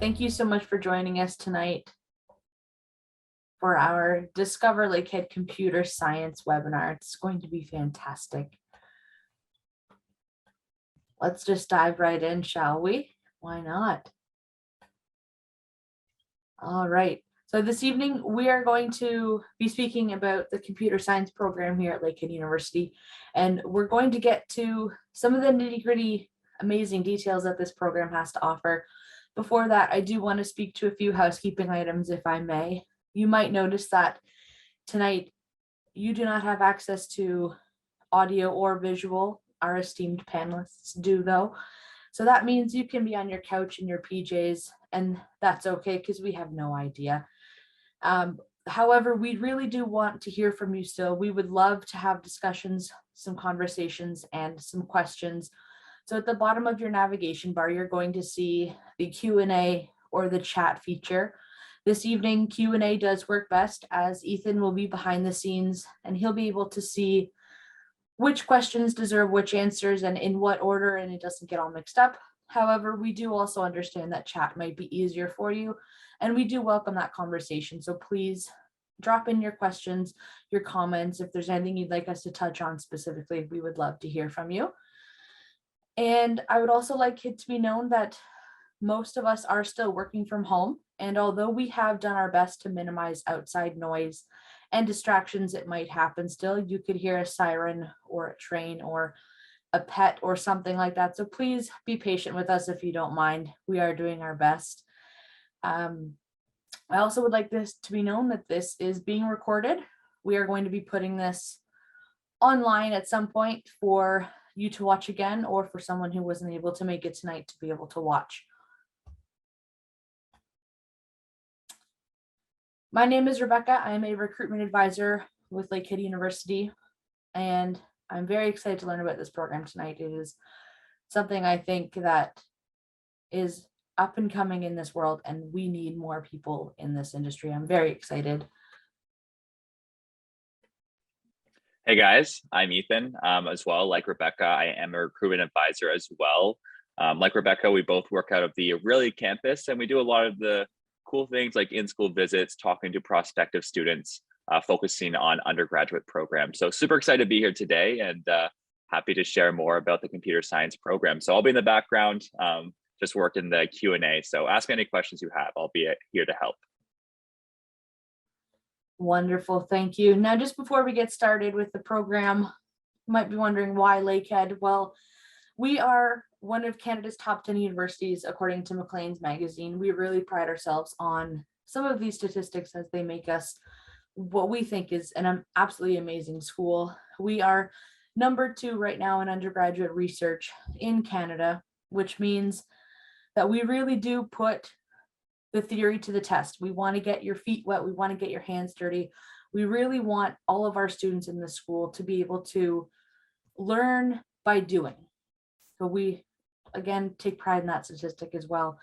Thank you so much for joining us tonight for our Discover Lakehead Computer Science webinar. It's going to be fantastic. Let's just dive right in, shall we? Why not? All right. So this evening, we are going to be speaking about the computer science program here at Lakehead University, and we're going to get to some of the nitty-gritty, amazing details that this program has to offer. Before that, I do want to speak to a few housekeeping items, if I may. You might notice that tonight you do not have access to audio or visual. Our esteemed panelists do, though. So that means you can be on your couch in your PJs, and that's okay because we have no idea. However, we really do want to hear from you still. We would love to have discussions, some conversations, and some questions. So at the bottom of your navigation bar, you're going to see the Q&A or the chat feature. This evening, Q&A does work best as Ethan will be behind the scenes and he'll be able to see which questions deserve which answers and in what order, and it doesn't get all mixed up. However, we do also understand that chat might be easier for you, and we do welcome that conversation. So please drop in your questions, your comments. If there's anything you'd like us to touch on specifically, we would love to hear from you. And I would also like it to be known that most of us are still working from home. And although we have done our best to minimize outside noise and distractions that might happen still, you could hear a siren or a train or a pet or something like that. So please be patient with us if you don't mind. We are doing our best. I also would like this to be known that this is being recorded. We are going to be putting this online at some point for you to watch again, or for someone who wasn't able to make it tonight to be able to watch. My name is Rebecca. I am a recruitment advisor with Lakehead University, and I'm very excited to learn about this program tonight. It is something I think that is up and coming in this world, and we need more people in this industry. I'm very excited. Hey guys, I'm Ethan as well. Like Rebecca, I am a recruitment advisor as well. Like Rebecca, we both work out of the Really campus, and we do a lot of the cool things like in-school visits, talking to prospective students, focusing on undergraduate programs. So super excited to be here today, and happy to share more about the computer science program. So I'll be in the background, just work in the Q&A. So ask me any questions you have. I'll be here to help. Wonderful, thank you. Now, just before we get started with the program, you might be wondering why Lakehead. Well, we are one of Canada's top 10 universities, according to Maclean's magazine. We really pride ourselves on some of these statistics as they make us what we think is an absolutely amazing school. We are number 2 right now in undergraduate research in Canada, which means that we really do put the theory to the test. We want to get your feet wet. We want to get your hands dirty. We really want all of our students in the school to be able to learn by doing. So we, again, take pride in that statistic as well.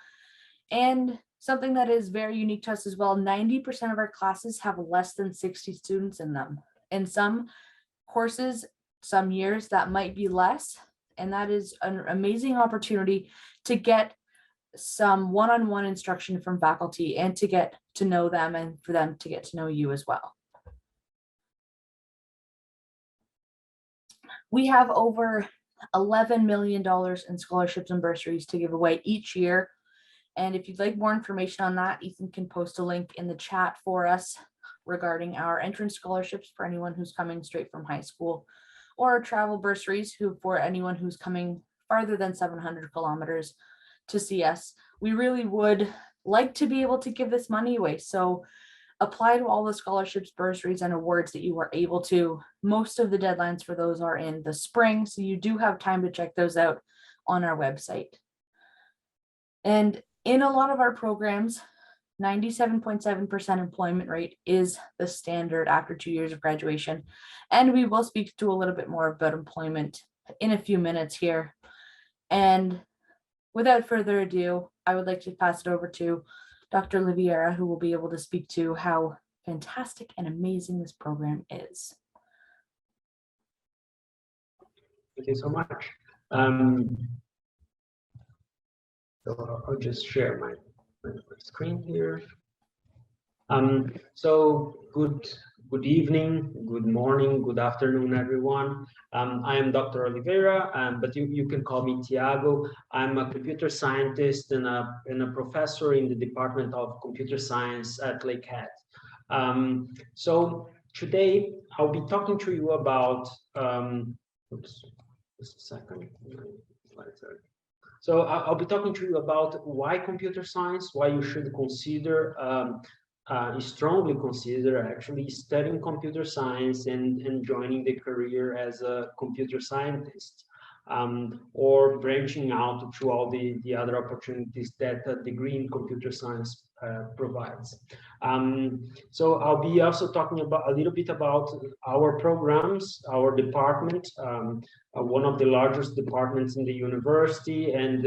And something that is very unique to us as well, 90% of our classes have less than 60 students in them. In some courses, some years, that might be less. And that is an amazing opportunity to get some one-on-one instruction from faculty and to get to know them and for them to get to know you as well. We have over $11 million in scholarships and bursaries to give away each year. And if you'd like more information on that, Ethan can post a link in the chat for us regarding our entrance scholarships for anyone who's coming straight from high school, or our travel bursaries for anyone who's coming farther than 700 kilometers to see us. We really would like to be able to give this money away. So apply to all the scholarships, bursaries, and awards that you are able to. Most of the deadlines for those are in the spring, so you do have time to check those out on our website. And in a lot of our programs, 97.7% employment rate is the standard after 2 years of graduation. And we will speak to a little bit more about employment in a few minutes here. And without further ado, I would like to pass it over to Dr. Lovina, who will be able to speak to how fantastic and amazing this program is. Thank you so much. So I'll just share my screen here. So good evening, good morning, good afternoon, everyone. I am Dr. Oliveira, but you can call me Tiago. I'm a computer scientist and a professor in the Department of Computer Science at Lakehead. So today I'll be talking to you about, oops, just a second. So I'll be talking to you about why computer science, why you should consider, strongly consider actually studying computer science and joining the career as a computer scientist, or branching out to all the other opportunities that a degree in computer science provides. So I'll be also talking about a little bit about our programs, our department, one of the largest departments in the university, and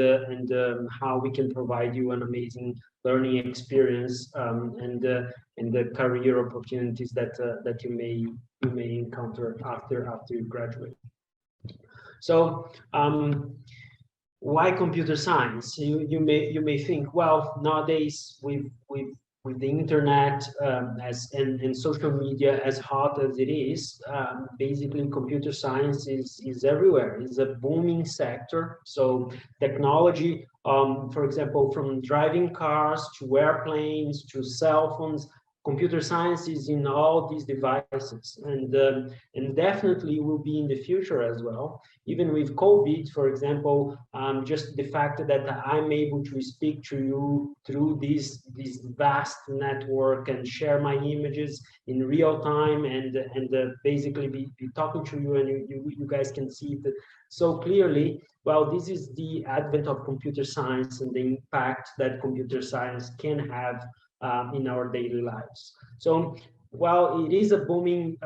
how we can provide you an amazing learning experience, and the career opportunities that you may encounter after you graduate. So why computer science? You may think, well, nowadays with the internet and social media as hot as it is, basically computer science is everywhere. It's a booming sector. So technology, for example, from driving cars to airplanes to cell phones, computer science is in all these devices, and definitely will be in the future as well. Even with COVID, for example, just the fact that I'm able to speak to you through this vast network and share my images in real time, and basically be talking to you, and you guys can see it so clearly. Well, this is the advent of computer science and the impact that computer science can have in our daily lives. So while it is a booming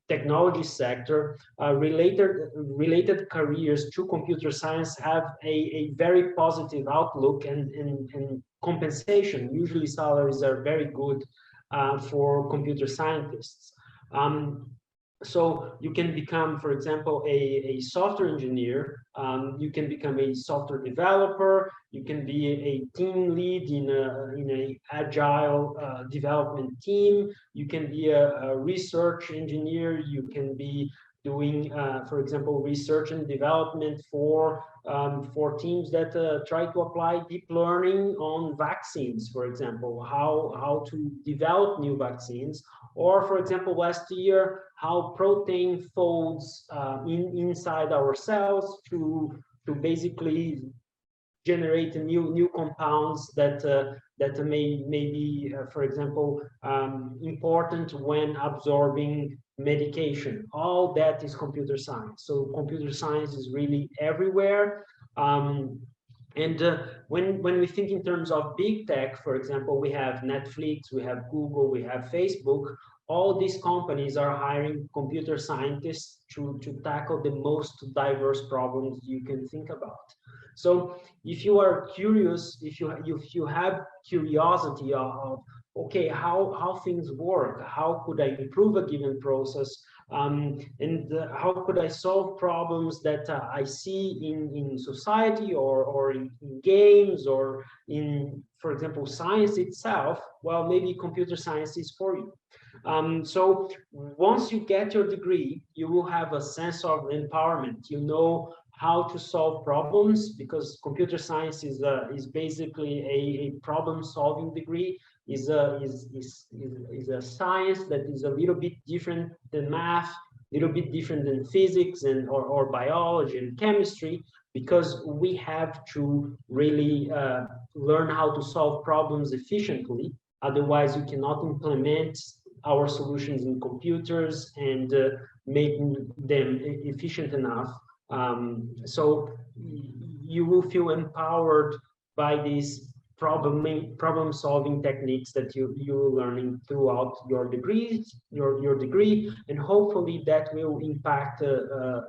technology sector, related careers to computer science have a very positive outlook and compensation. Usually salaries are very good for computer scientists. So you can become, for example, a software engineer, you can become a software developer, you can be a team lead in a agile development team, you can be a research engineer, you can be doing, for example, research and development for teams that try to apply deep learning on vaccines, for example, how to develop new vaccines. Or, for example, last year, how protein folds inside our cells to basically generate new compounds that may be, for example, important when absorbing medication. All that is computer science. So computer science is really everywhere. And when we think in terms of big tech, for example, we have Netflix, we have Google, we have Facebook. All these companies are hiring computer scientists to tackle the most diverse problems you can think about. So if you are curious, if you have curiosity of okay, how things work, how could I improve a given process, and how could I solve problems that I see in society or in games or in, for example, science itself, well, maybe computer science is for you. So once you get your degree, you will have a sense of empowerment. You know how to solve problems, because computer science is basically a problem-solving degree. Is a science that is a little bit different than math, a little bit different than physics or biology and chemistry, because we have to really learn how to solve problems efficiently. Otherwise, you cannot implement our solutions in computers and making them efficient enough. So you will feel empowered by these problem-solving techniques that you're learning throughout your degree, and hopefully that will impact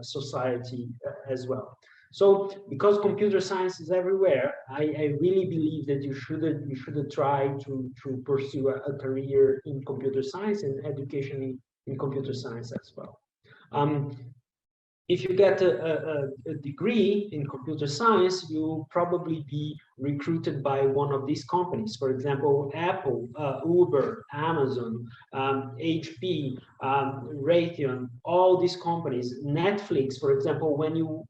society as well. So because computer science is everywhere, I really believe that you should try to pursue a career in computer science and education in computer science as well. if you get a degree in computer science, you'll probably be recruited by one of these companies. For example, Apple, Uber, Amazon, HP, Raytheon, all these companies. Netflix, for example, when you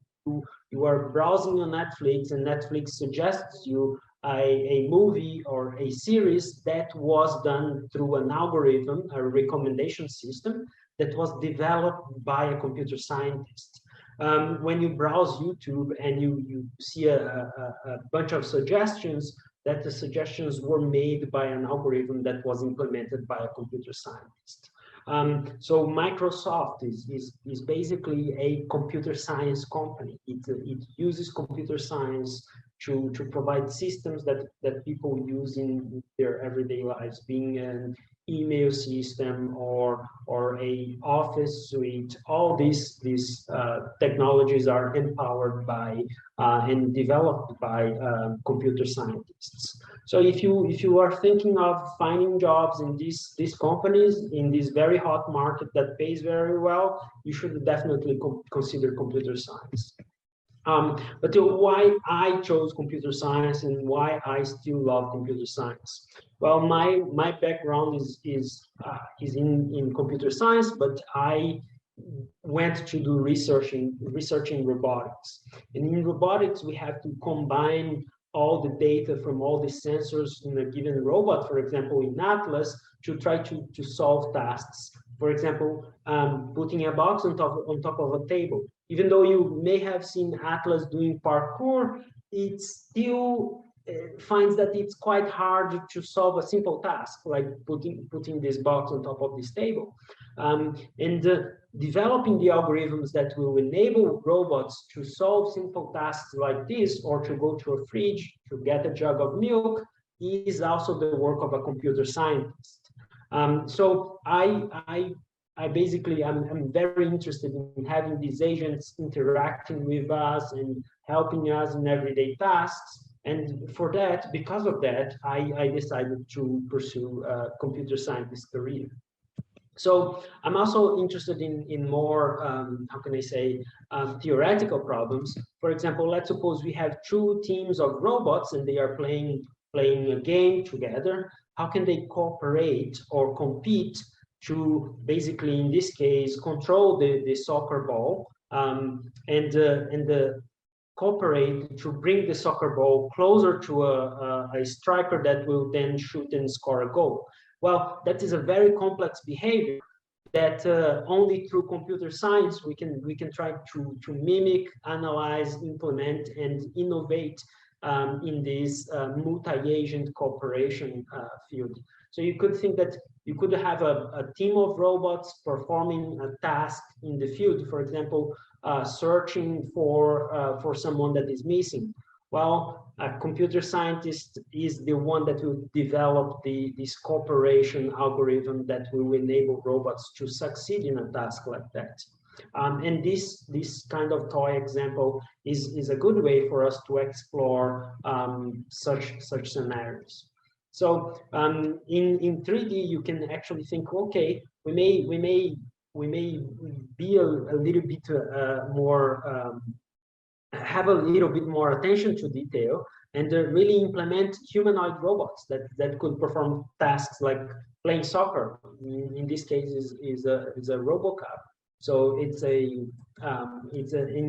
are browsing on Netflix and Netflix suggests you a movie or a series that was done through an algorithm, a recommendation system that was developed by a computer scientist. When you browse YouTube and you see a bunch of suggestions, that the suggestions were made by an algorithm that was implemented by a computer scientist. So Microsoft is basically a computer science company. It uses computer science to provide systems that people use in their everyday lives, being an email system or a office suite. All these technologies are empowered by and developed by computer scientists. So if you are thinking of finding jobs in these companies in this very hot market that pays very well, you should definitely consider computer science. But why I chose computer science and why I still love computer science? Well, my background is in computer science, but I went to do research in robotics. And in robotics, we have to combine all the data from all the sensors in a given robot, for example, in Atlas, to try to solve tasks. For example, putting a box on top of a table. Even though you may have seen Atlas doing parkour, it still finds that it's quite hard to solve a simple task, like putting this box on top of this table. Developing the algorithms that will enable robots to solve simple tasks like this, or to go to a fridge to get a jug of milk, is also the work of a computer scientist. So I'm very interested in having these agents interacting with us and helping us in everyday tasks. And for that, because of that, I decided to pursue a computer scientist career. So I'm also interested in more, how can I say, theoretical problems. For example, let's suppose we have two teams of robots and they are playing a game together. How can they cooperate or compete to basically, in this case, control the soccer ball and cooperate to bring the soccer ball closer to a striker that will then shoot and score a goal? Well, that is a very complex behavior that only through computer science we can try to mimic, analyze, implement, and innovate in this multi-agent cooperation field. So you could think that you could have a team of robots performing a task in the field, for example, searching for someone that is missing. Well, a computer scientist is the one that will develop this cooperation algorithm that will enable robots to succeed in a task like that. And this kind of toy example is a good way for us to explore such scenarios. So in 3D, you can actually think, okay, we may be a little bit more have a little bit more attention to detail and really implement humanoid robots that could perform tasks like playing soccer. In this case, is a RoboCup. So it's an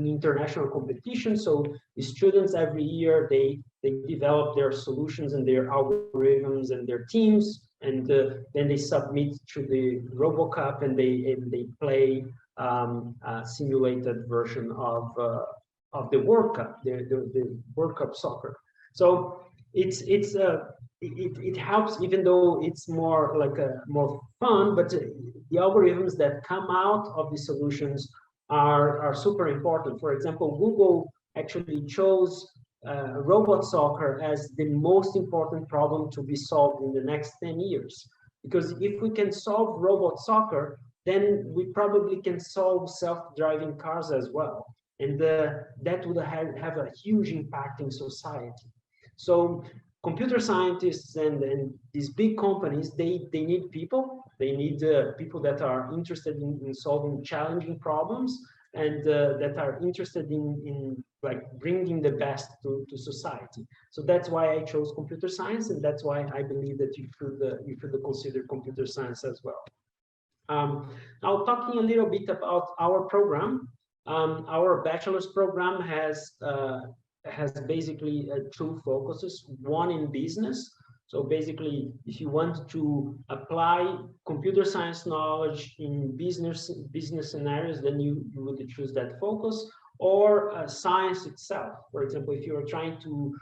international competition. So the students every year they develop their solutions and their algorithms and their teams, and then they submit to the RoboCup and they play a simulated version of the World Cup, the World Cup soccer. So it helps, even though it's more like more fun, but the algorithms that come out of the solutions are super important. For example, Google actually chose robot soccer as the most important problem to be solved in the next 10 years. Because if we can solve robot soccer, then we probably can solve self-driving cars as well. And that would have a huge impact in society. So computer scientists and these big companies, they need people. They need people that are interested in solving challenging problems. and that are interested in like bringing the best to society. So that's why I chose computer science, and that's why I believe that you should consider computer science as well. Now, talking a little bit about our program, our bachelor's program has basically two focuses. One in business. So basically, if you want to apply computer science knowledge in business scenarios, then you would choose that focus, or science itself. For example, if you are trying to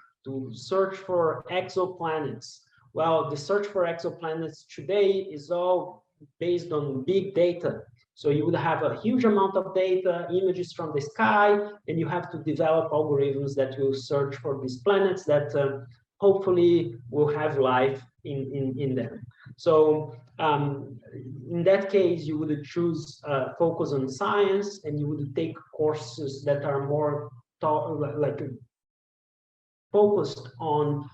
search for exoplanets, well, the search for exoplanets today is all based on big data. So you would have a huge amount of data, images from the sky, and you have to develop algorithms that will search for these planets that hopefully will have life in them. So in that case, you would choose focus on science, and you would take courses that are more like focused on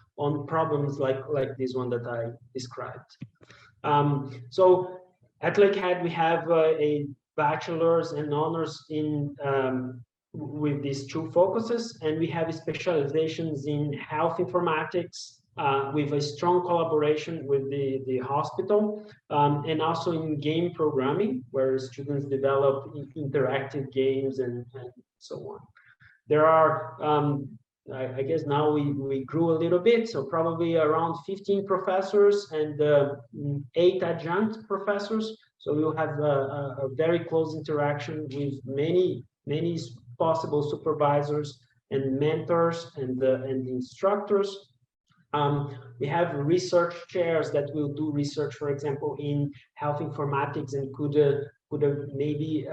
problems like this one that I described. So at Lakehead, we have a bachelor's and honors in with these two focuses, and we have specializations in health informatics with a strong collaboration with the hospital, and also in game programming, where students develop interactive games and so on. There are I guess now we grew a little bit, so probably around 15 professors and 8 adjunct professors. So we'll have a very close interaction with many possible supervisors and mentors and instructors. We have research chairs that will do research, for example, in health informatics, and could maybe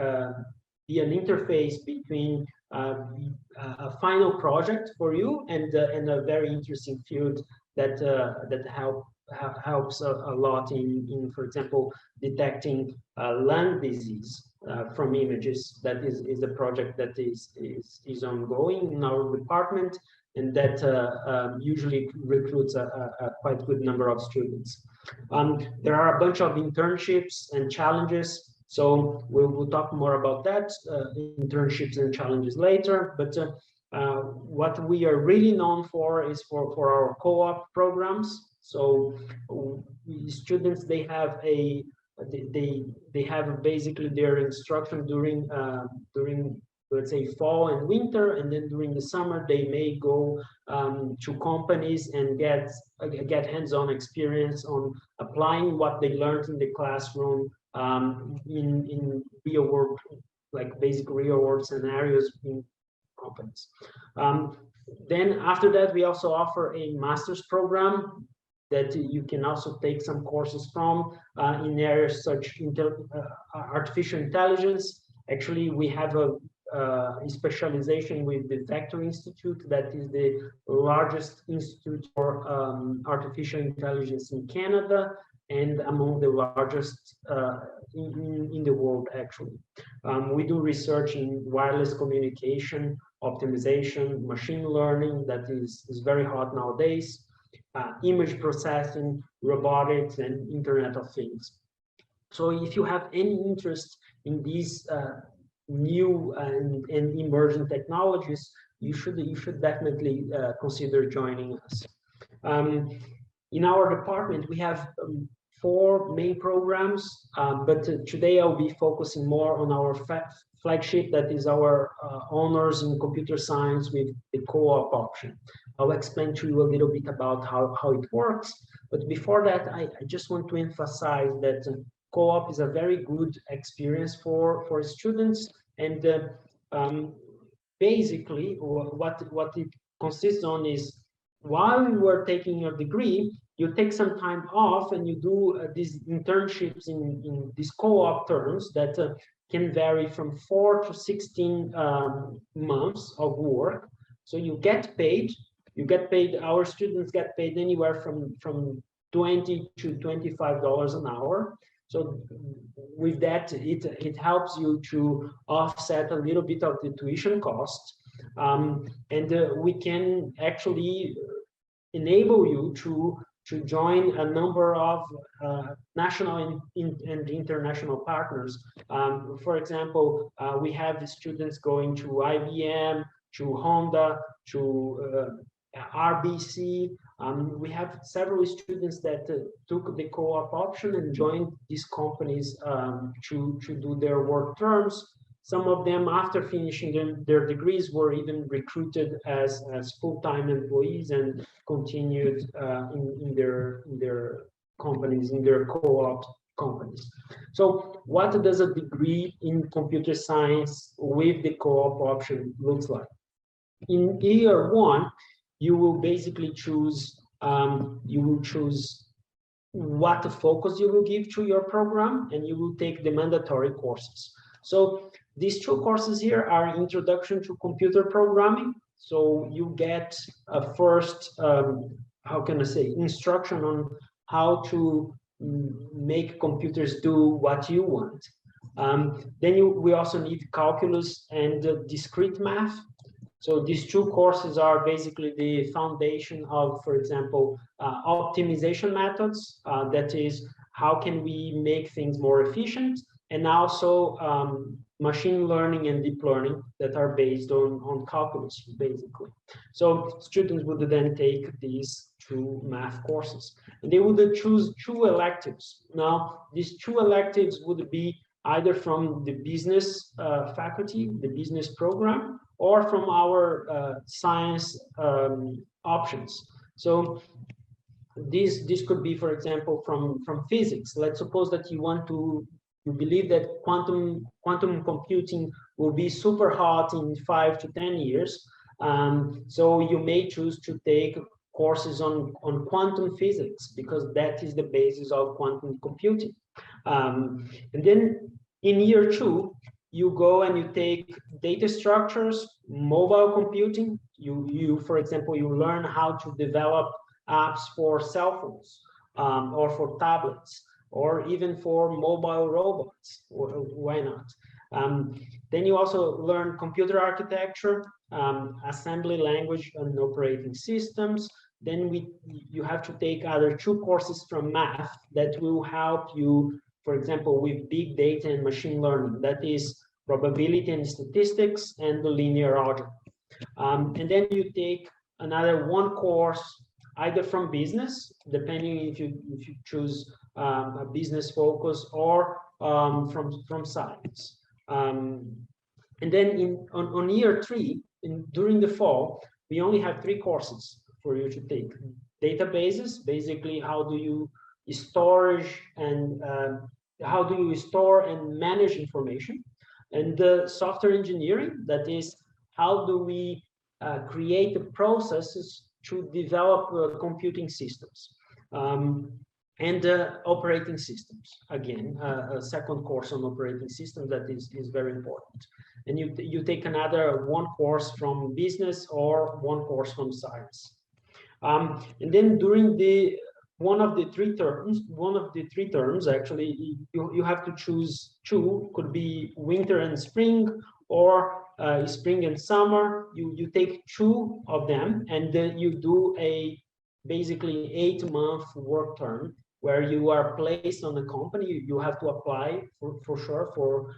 be an interface between a final project for you and a very interesting field that helps a lot in, for example, detecting lung disease from images. That is a project that is ongoing in our department, and that usually recruits a quite good number of students. There are a bunch of internships and challenges. So we'll talk more about that, internships and challenges later. But what we are really known for is for our co-op programs. So students, they have basically their instruction during let's say fall and winter, and then during the summer they may go to companies and get hands-on experience on applying what they learned in the classroom in real world, like basic real world scenarios in companies. Then after that, we also offer a master's program that you can also take some courses from in areas such artificial intelligence. Actually, we have a specialization with the Vector Institute, that is the largest institute for artificial intelligence in Canada, and among the largest in the world, actually. We do research in wireless communication, optimization, machine learning, that is very hot nowadays, image processing, robotics, and Internet of Things. So if you have any interest in these new and emerging technologies, you should definitely consider joining us. In our department, we have 4 main programs, but today I'll be focusing more on our flagship, that is our honors in computer science with the Co-op option. I'll explain to you a little bit about how it works, but before that, I just want to emphasize that Co-op is a very good experience for students, and basically what it consists on is, while you are taking your degree, you take some time off and you do these internships in these co-op terms that can vary from 4 to 16 months of work. So you get paid. Our students get paid anywhere from $20 to $25 an hour. So with that, it helps you to offset a little bit of the tuition cost, and we can actually enable you to to join a number of national and international partners. For example, we have students going to IBM, to Honda, to RBC. We have several students that took the co-op option and joined these companies to do their work terms. Some of them, after finishing their degrees, were even recruited as full-time employees and continued in their companies, in their co-op companies. So what does a degree in computer science with the co-op option looks like? In year one, you will basically choose what focus you will give to your program, and you will take the mandatory courses. So these two courses here are Introduction to Computer Programming. So you get a first, how can I say, instruction on how to make computers do what you want. Then we also need calculus and discrete math. So these two courses are basically the foundation of, for example, optimization methods. That is, how can we make things more efficient? And also machine learning and deep learning that are based on calculus, basically. So students would then take these two math courses. And they would choose two electives. Now, these two electives would be either from the business faculty, the business program, or from our science options. So this could be, for example, from physics. Let's suppose that you believe that quantum computing will be super hot in 5 to 10 years. So you may choose to take courses on quantum physics, because that is the basis of quantum computing. And then in year two, you go and you take data structures, mobile computing. For example, you learn how to develop apps for cell phones or for tablets, or even for mobile robots. Why not? Then you also learn computer architecture, assembly language, and operating systems. Then you have to take other two courses from math that will help you, for example, with big data and machine learning. That is probability and statistics and the linear algebra. And then you take another one course, either from business, depending if you choose a business focus, or from science. And then on year three, during the fall, we only have three courses for you to take. Databases, basically how do you store and manage information. And the software engineering, that is, how do we create the processes to develop computing systems. And operating systems, again, a second course on operating systems that is very important. And you take another one course from business or one course from science. And then during one of the three terms, actually, you have to choose two. Could be winter and spring, or spring and summer. You take two of them, and then you do a basically 8-month work term where you are placed on a company. You have to apply for sure for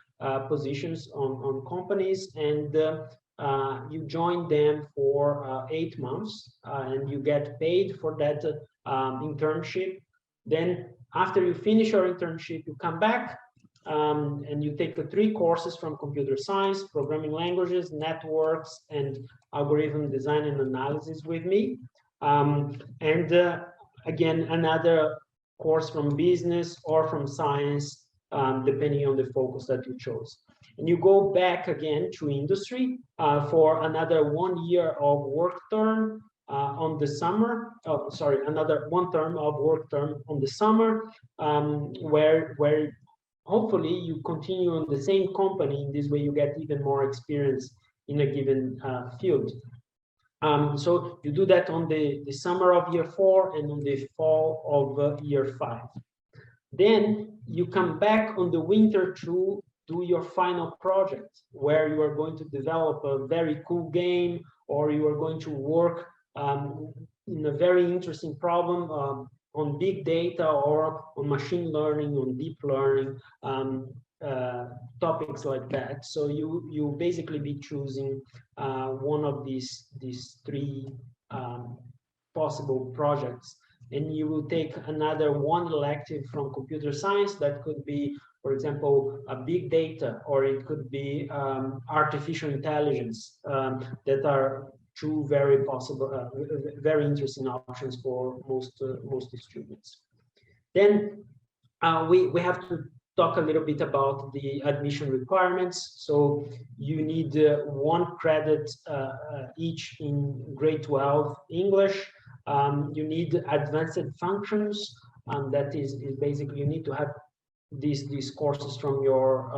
positions on companies, and you join them for 8 months, and you get paid for that internship. Then after you finish your internship, you come back and you take the 3 courses from computer science, programming languages, networks, and algorithm design and analysis with me. And again, another course from business or from science, depending on the focus that you chose. And you go back again to industry for another 1 year of work term on the summer. Oh, sorry, another 1 term of work term on the summer, where hopefully you continue on the same company. In this way, you get even more experience in a given field. So you do that on the summer of year 4 and on the fall of year 5. Then you come back on the winter to do your final project, where you are going to develop a very cool game, or you are going to work in a very interesting problem. on big data or on machine learning, on deep learning, topics like that. So you basically be choosing one of these three possible projects, and you will take another one elective from computer science. That could be, for example, a big data, or it could be artificial intelligence. That are two very possible, very interesting options for most students. Then we have to talk a little bit about the admission requirements. So you need 1 credit each in grade 12 English. You need advanced functions, that is basically you need to have these courses from your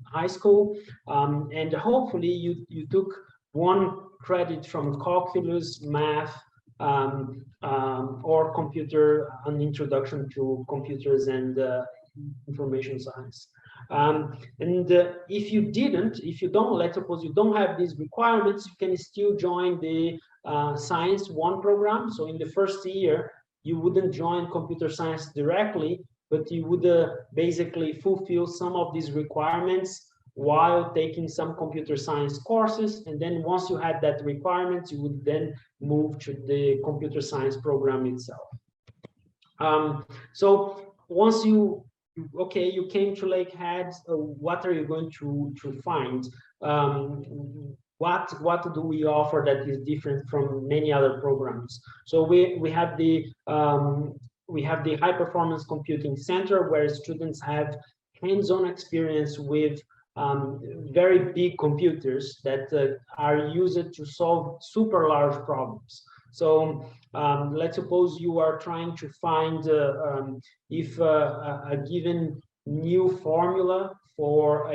high school, and hopefully you took 1 credit from calculus, math, or computer, an introduction to computers and information science. If you don't, let's suppose you don't have these requirements, you can still join the Science 1 program. So in the first year, you wouldn't join computer science directly, but you would basically fulfill some of these requirements while taking some computer science courses. And then once you had that requirement, you would then move to the computer science program itself. So once you came to Lakehead, what are you going to find? What do we offer that is different from many other programs? So we have the high performance computing center, where students have hands-on experience with very big computers that are used to solve super large problems. So let's suppose you are trying to find if a given new formula for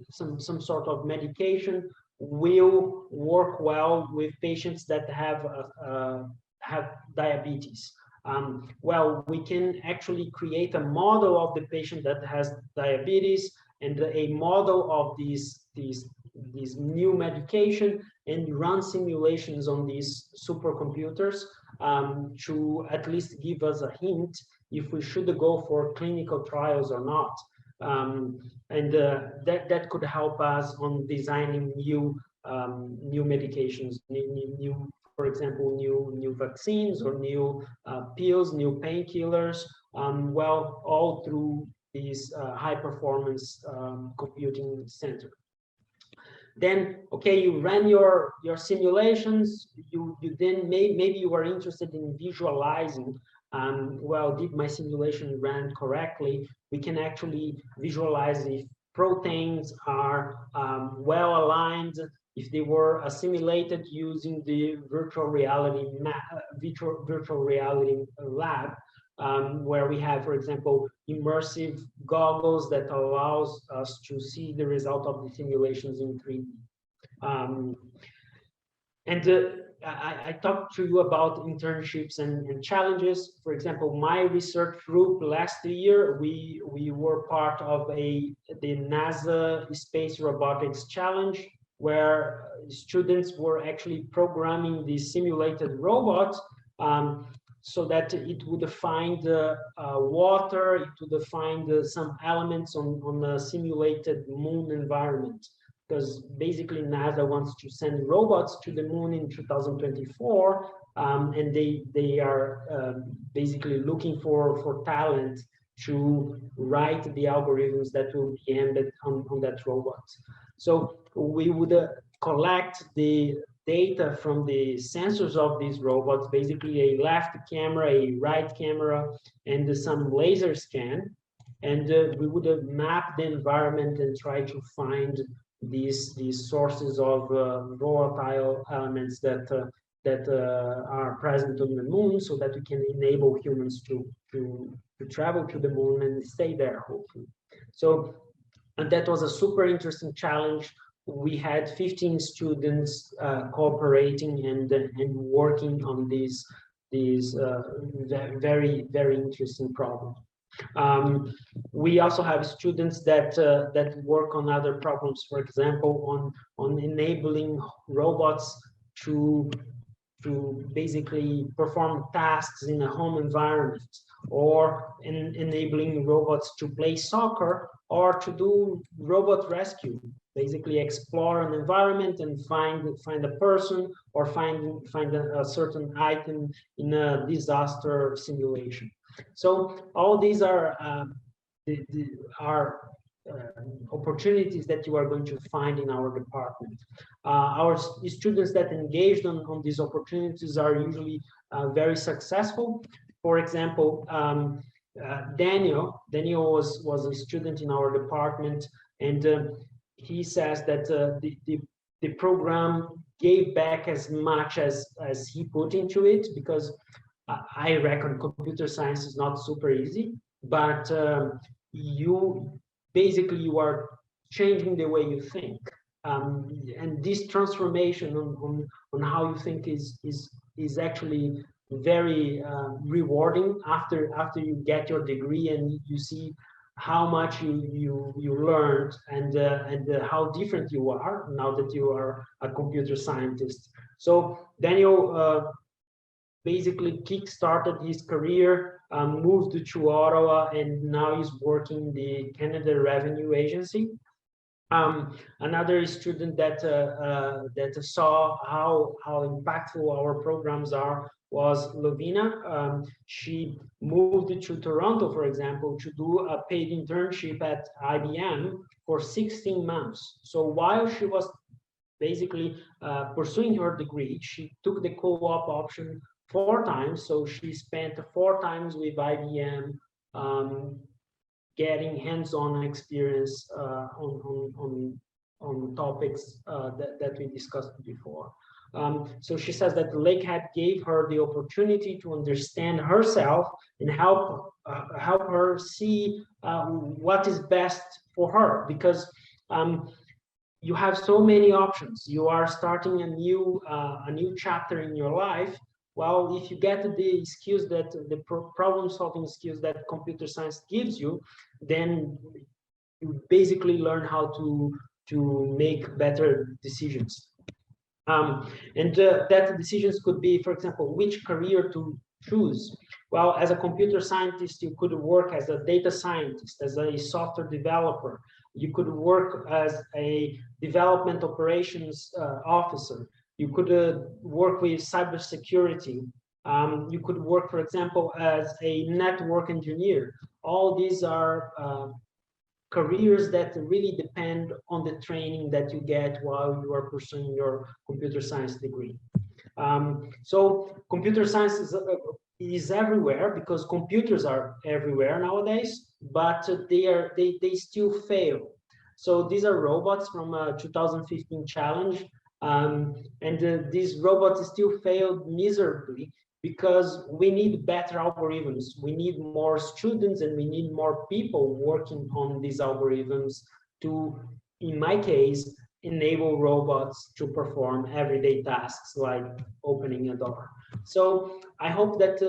some sort of medication will work well with patients that have diabetes. Well, we can actually create a model of the patient that has diabetes and a model of these new medication, and run simulations on these supercomputers to at least give us a hint if we should go for clinical trials or not. That could help us on designing new medications, for example, new vaccines or new pills, new painkillers. Well, all through this high performance computing center. Then, okay, you ran your simulations. You then maybe you were interested in visualizing. Well, did my simulation ran correctly? We can actually visualize if proteins are well aligned, if they were assimilated using the virtual reality lab, where we have, for example, immersive goggles that allows us to see the result of the simulations in 3D. I talked to you about internships and challenges. For example, my research group last year, we were part of the NASA Space Robotics Challenge, where students were actually programming the simulated robot so that it would find water, it would find some elements on a simulated moon environment. Because basically NASA wants to send robots to the moon in 2024, and they are basically looking for talent to write the algorithms that will be embedded on that robot. So we would collect the data from the sensors of these robots, basically a left camera, a right camera, and some laser scan. And we would map the environment and try to find these sources of volatile elements that are present on the moon, so that we can enable humans to travel to the moon and stay there, hopefully. So, and that was a super interesting challenge. We had 15 students cooperating and working on these very, very interesting problems. We also have students that work on other problems, for example, on enabling robots to to basically perform tasks in a home environment, or enabling robots to play soccer, or to do robot rescue, basically explore an environment and find a person, or find a certain item in a disaster simulation. So all these are opportunities that you are going to find in our department. Our students that engaged on these opportunities are usually very successful. For example, Daniel was a student in our department, and he says that the program gave back as much as he put into it, because I reckon computer science is not super easy, but you are changing the way you think, and this transformation on how you think is actually very rewarding after you get your degree and you see how much you learned, and how different you are now that you are a computer scientist. So Daniel basically kick-started his career, moved to Ottawa, and now he's working in the Canada Revenue Agency. Another student that saw how impactful our programs are was Lovina. She moved to Toronto, for example, to do a paid internship at IBM for 16 months. So while she was basically pursuing her degree, she took the Coop option 4 times. So she spent 4 times with IBM, getting hands-on experience on topics that we discussed before. So she says that Lakehead gave her the opportunity to understand herself and help her see what is best for her, because you have so many options. You are starting a new chapter in your life. Well, if you get the skills that the problem-solving skills that computer science gives you, then you basically learn how to make better decisions. And that decisions could be, for example, which career to choose. Well, as a computer scientist, you could work as a data scientist, as a software developer. You could work as a development operations officer. You could work with cybersecurity. You could work, for example, as a network engineer. All these are careers that really depend on the training that you get while you are pursuing your computer science degree. So computer science is everywhere, because computers are everywhere nowadays, but they still fail. So these are robots from a 2015 challenge, and these robots still failed miserably, because we need better algorithms. We need more students, and we need more people working on these algorithms to, in my case, enable robots to perform everyday tasks like opening a door. So I hope that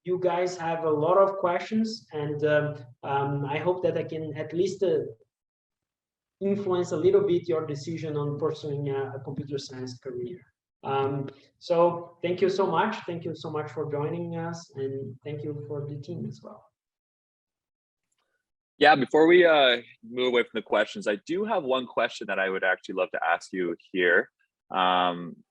you guys have a lot of questions, and I hope that I can at least influence a little bit your decision on pursuing a computer science career. So thank you so much. Thank you so much for joining us, and thank you for the team as well. Yeah, before we move away from the questions, I do have one question that I would actually love to ask you here.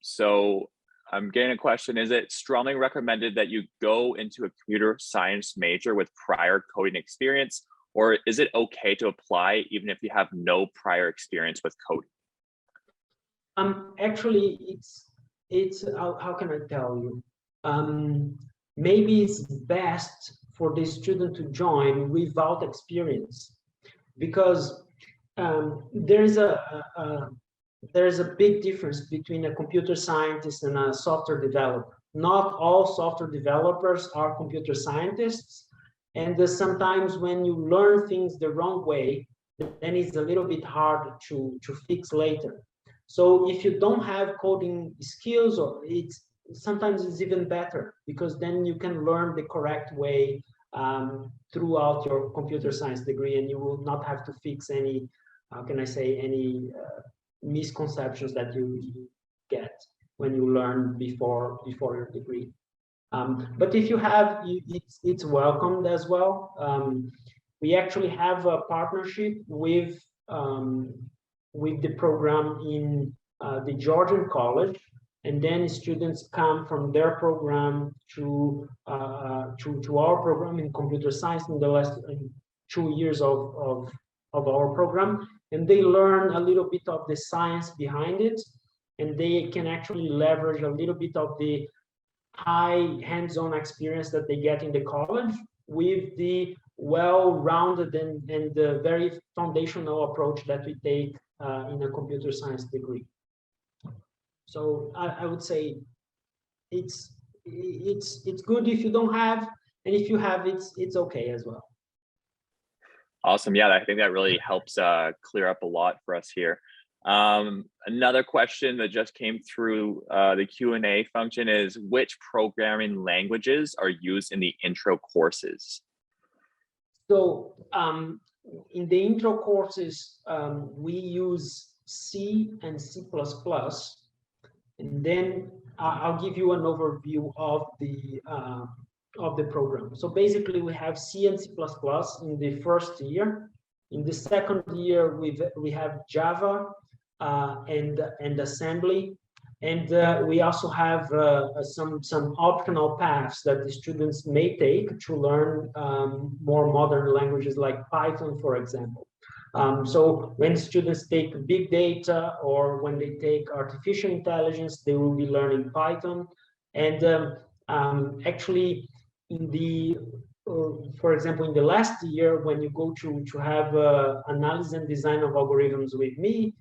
So I'm getting a question: is it strongly recommended that you go into a computer science major with prior coding experience, or is it okay to apply even if you have no prior experience with coding? Actually, it's how can I tell you? Maybe it's best for the student to join without experience, because there is a big difference between a computer scientist and a software developer. Not all software developers are computer scientists, and sometimes when you learn things the wrong way, then it's a little bit hard to fix later. So if you don't have coding skills, or sometimes it's even better, because then you can learn the correct way throughout your computer science degree, and you will not have to fix any, how can I say, any misconceptions that you get. when you learn before your degree. But if you have, it's welcomed as well. We actually have a partnership with the program in the Georgian College, and then students come from their program to our program in computer science in the last 2 years of our program, and they learn a little bit of the science behind it, and they can actually leverage a little bit of the high hands-on experience that they get in the college with the well-rounded and the very foundational approach that we take in a computer science degree. So I would say it's good if you don't have, and if you have, it's okay as well. Awesome. Yeah, I think that really helps clear up a lot for us here. Another question that just came through the Q&A function is, which programming languages are used in the intro courses? So in the intro courses, we use C and C++, and then I'll give you an overview of the program. So basically, we have C and C++ in the first year. In the second year, we have Java and assembly, and we also have some optional paths that the students may take to learn more modern languages like Python, for example. So when students take big data or when they take artificial intelligence, they will be learning Python. And actually, for example, in the last year, when you go to have analysis and design of algorithms with me,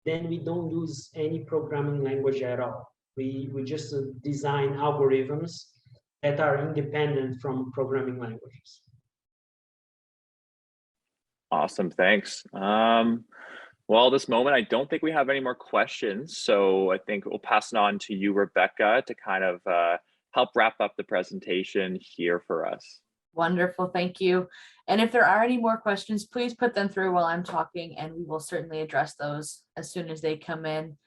then we don't use any programming language at all. We just design algorithms that are independent from programming languages. Awesome, thanks. Well, at this moment, I don't think we have any more questions. So I think we'll pass it on to you, Rebecca, to kind of help wrap up the presentation here for us. Wonderful, thank you. And if there are any more questions, please put them through while I'm talking, and we will certainly address those as soon as they come in.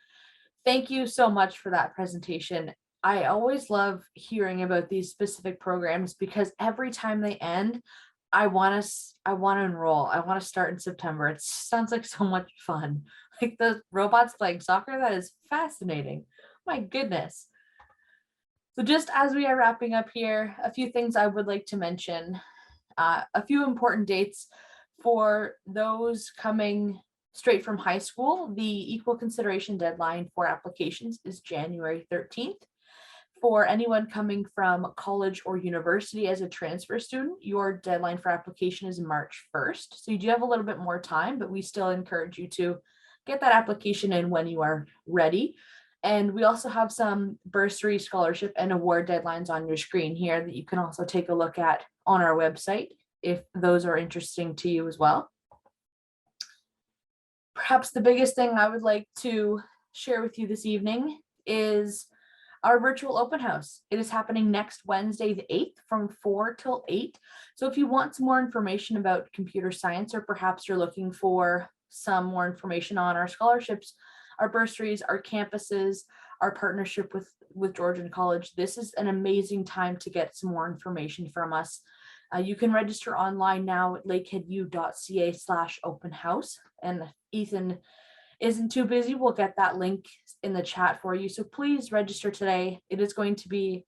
Thank you so much for that presentation. I always love hearing about these specific programs because every time they end, I want to enroll. I want to start in September. It sounds like so much fun. Like the robots playing soccer, that is fascinating. My goodness. So just as we are wrapping up here, a few things I would like to mention. A few important dates for those coming straight from high school. The equal consideration deadline for applications is January 13th. For anyone coming from college or university as a transfer student, your deadline for application is March 1st. So you do have a little bit more time, but we still encourage you to get that application in when you are ready. And we also have some bursary, scholarship, and award deadlines on your screen here that you can also take a look at on our website if those are interesting to you as well. Perhaps the biggest thing I would like to share with you this evening is our virtual open house. It is happening next Wednesday, the 8th from 4 till 8. So if you want some more information about computer science, or perhaps you're looking for some more information on our scholarships, our bursaries, our campuses, our partnership with Georgian College, this is an amazing time to get some more information from us. You can register online now at lakeheadu.ca/open house. And Ethan isn't too busy, we'll get that link in the chat for you. So please register today. It is going to be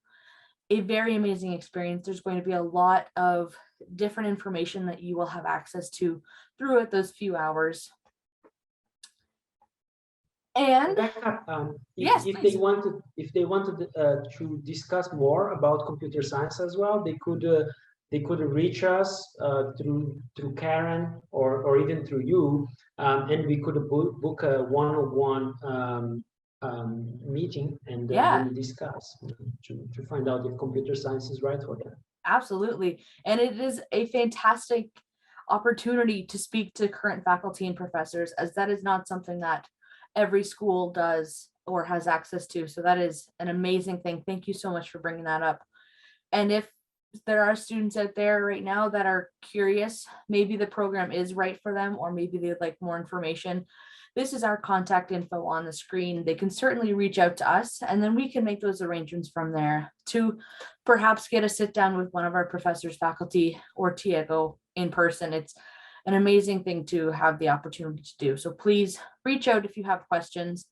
a very amazing experience. There's going to be a lot of different information that you will have access to throughout those few hours. And yes, if they wanted to discuss more about computer science as well, they could reach us through Karen or even through you, and we could book a one-on-one meeting and discuss to find out if computer science is right for them. Absolutely. And it is a fantastic opportunity to speak to current faculty and professors, as that is not something that every school does or has access to. So that is an amazing thing. Thank you so much for bringing that up. And if there are students out there right now that are curious, maybe the program is right for them, or maybe they'd like more information, this is our contact info on the screen. They can certainly reach out to us, and then we can make those arrangements from there to perhaps get a sit down with one of our professors, faculty, or TAGO in person. It's an amazing thing to have the opportunity to do. So please reach out if you have questions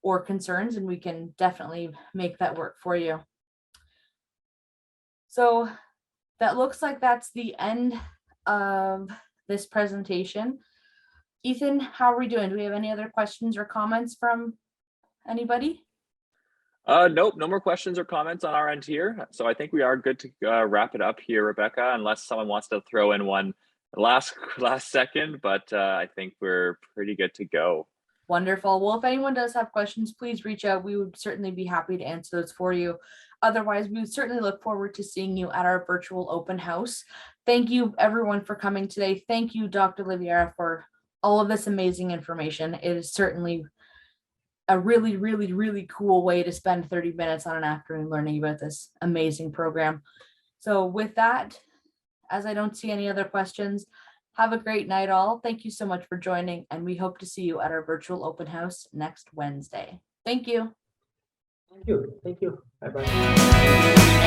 or concerns, and we can definitely make that work for you. So that looks like that's the end of this presentation. Ethan, how are we doing? Do we have any other questions or comments from anybody? Nope, no more questions or comments on our end here. So I think we are good to wrap it up here, Rebecca, unless someone wants to throw in one last second, but I think we're pretty good to go. Wonderful. Well, if anyone does have questions, please reach out. We would certainly be happy to answer those for you. Otherwise, we would certainly look forward to seeing you at our virtual open house. Thank you everyone for coming today. Thank you, Dr. Oliveira, for all of this amazing information. It is certainly a really, really, really cool way to spend 30 minutes on an afternoon learning about this amazing program. So with that, as I don't see any other questions, have a great night all. Thank you so much for joining, and we hope to see you at our virtual open house next Wednesday. Thank you. Thank you. Bye-bye.